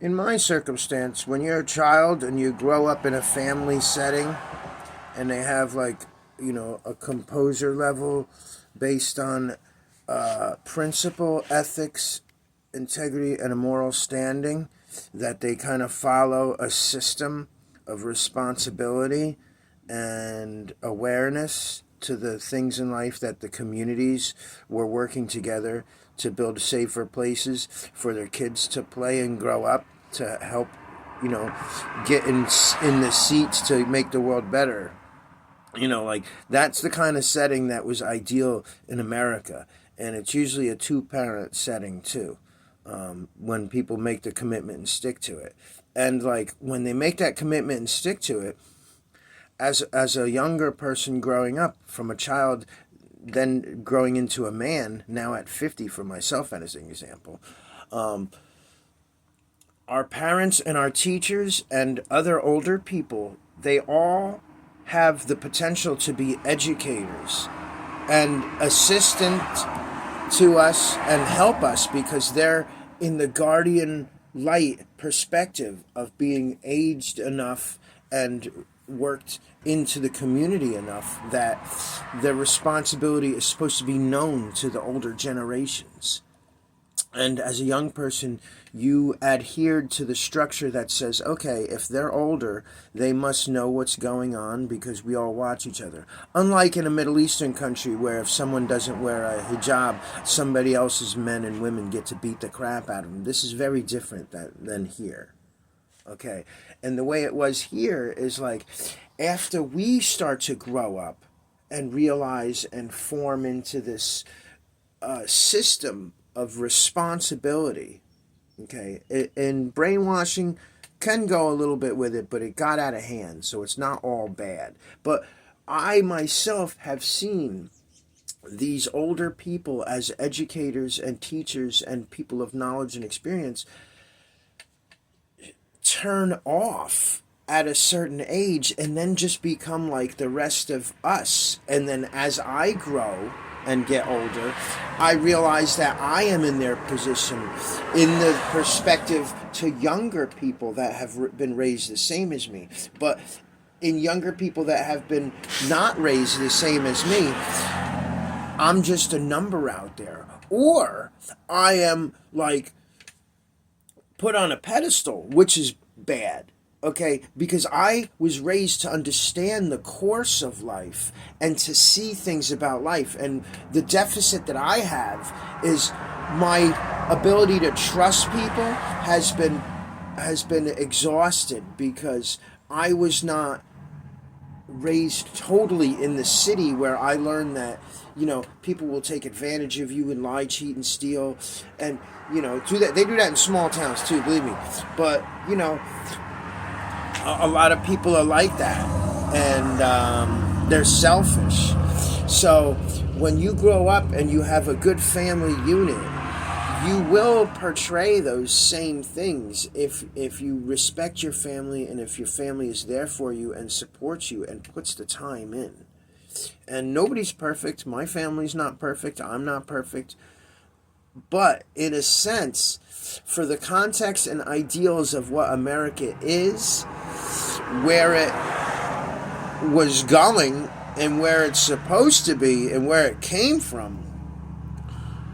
In my circumstance, when you're a child and you grow up in a family setting and they have a composure level based on principle, ethics, integrity, and a moral standing, that they kind of follow a system of responsibility and awareness to the things in life that the communities were working together to build safer places for their kids to play and grow up to help, get in the seats to make the world better. That's the kind of setting that was ideal in America. And it's usually a two-parent setting too, when people make the commitment and stick to it. And when they make that commitment and stick to it, as a younger person growing up from a child, then growing into a man, now at 50 for myself as an example, our parents and our teachers and other older people, they all have the potential to be educators and assistant to us and help us because they're in the guardian light perspective of being aged enough and worked into the community enough that their responsibility is supposed to be known to the older generations. And as a young person, you adhered to the structure that says, okay, if they're older, they must know what's going on because we all watch each other. Unlike in a Middle Eastern country where if someone doesn't wear a hijab, somebody else's men and women get to beat the crap out of them. This is very different than here. Okay. And the way it was here is after we start to grow up and realize and form into this system of responsibility, okay, and brainwashing can go a little bit with it, but it got out of hand, so it's not all bad. But I myself have seen these older people as educators and teachers and people of knowledge and experience turn off at a certain age and then just become like the rest of us. And then as I grow and get older, I realize that I am in their position in the perspective to younger people that have been raised the same as me. But in younger people that have been not raised the same as me, I'm just a number out there. Or I am put on a pedestal, which is bad. Okay, because I was raised to understand the course of life and to see things about life. And the deficit that I have is my ability to trust people has been exhausted because I was not raised totally in the city where I learned that, people will take advantage of you and lie, cheat, and steal. And, do that. They do that in small towns too, believe me. But, a lot of people are like that, and they're selfish. So when you grow up and you have a good family unit, you will portray those same things if you respect your family and if your family is there for you and supports you and puts the time in. And nobody's perfect. My family's not perfect. I'm not perfect. But in a sense, for the context and ideals of what America is, where it was going and where it's supposed to be and where it came from,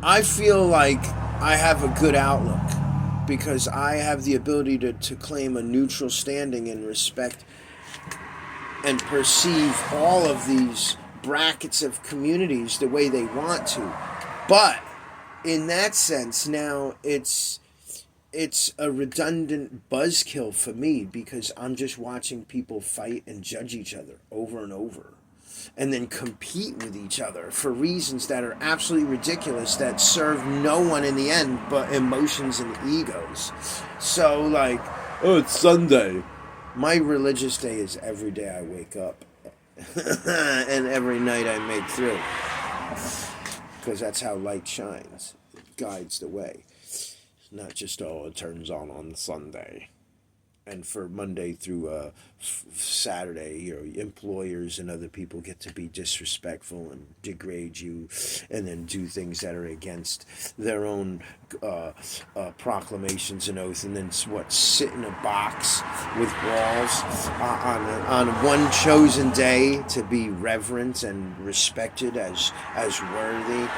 I feel like I have a good outlook because I have the ability to claim a neutral standing and respect and perceive all of these brackets of communities the way they want to. But in that sense, now it's a redundant buzzkill for me because I'm just watching people fight and judge each other over and over and then compete with each other for reasons that are absolutely ridiculous that serve no one in the end but emotions and egos. So oh, it's Sunday. My religious day is every day I wake up and every night I make through because that's how light shines. It guides the way. Not just, it turns on Sunday. and for Monday through Saturday, employers and other people get to be disrespectful and degrade you, and then do things that are against their own proclamations and oaths, and then sit in a box with walls on one chosen day to be reverenced and respected as worthy.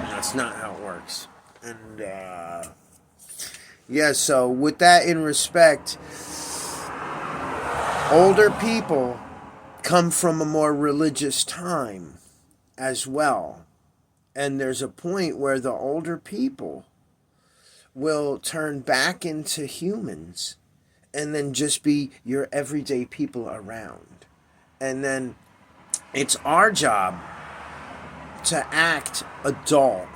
That's not how it works. And so with that in respect, older people come from a more religious time as well. And there's a point where the older people will turn back into humans and then just be your everyday people around. And then it's our job to act adult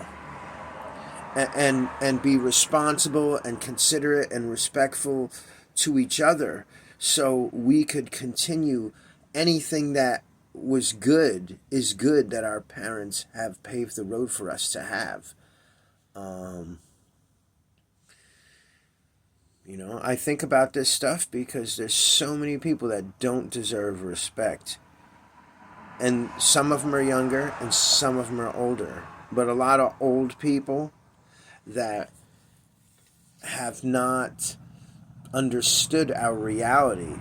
and be responsible and considerate and respectful to each other, so we could continue anything that was good is good that our parents have paved the road for us to have. I think about this stuff because there's so many people that don't deserve respect. And some of them are younger and some of them are older. But a lot of old people that have not understood our reality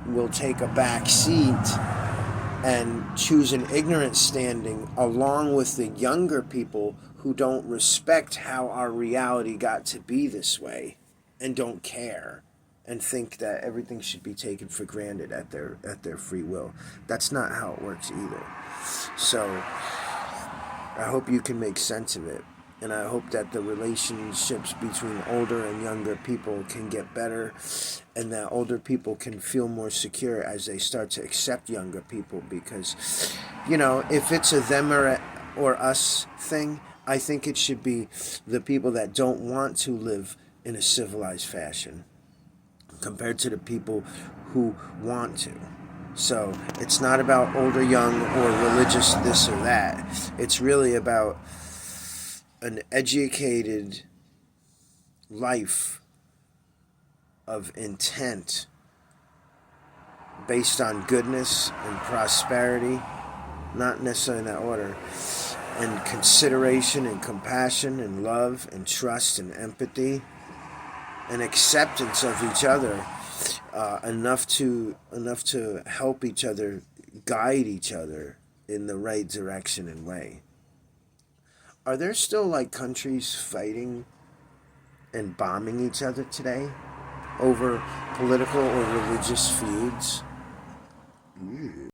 will take a back seat and choose an ignorant standing along with the younger people who don't respect how our reality got to be this way and don't care and think that everything should be taken for granted at their free will. That's not how it works either. So I hope you can make sense of it. And I hope that the relationships between older and younger people can get better, and that older people can feel more secure as they start to accept younger people. Because, if it's a them or us thing, I think it should be the people that don't want to live in a civilized fashion compared to the people who want to. So it's not about older, young, or religious this or that. It's really about an educated life of intent based on goodness and prosperity, not necessarily in that order, and consideration and compassion and love and trust and empathy and acceptance of each other, enough to help each other, guide each other in the right direction and way. Are there still countries fighting and bombing each other today over political or religious feuds?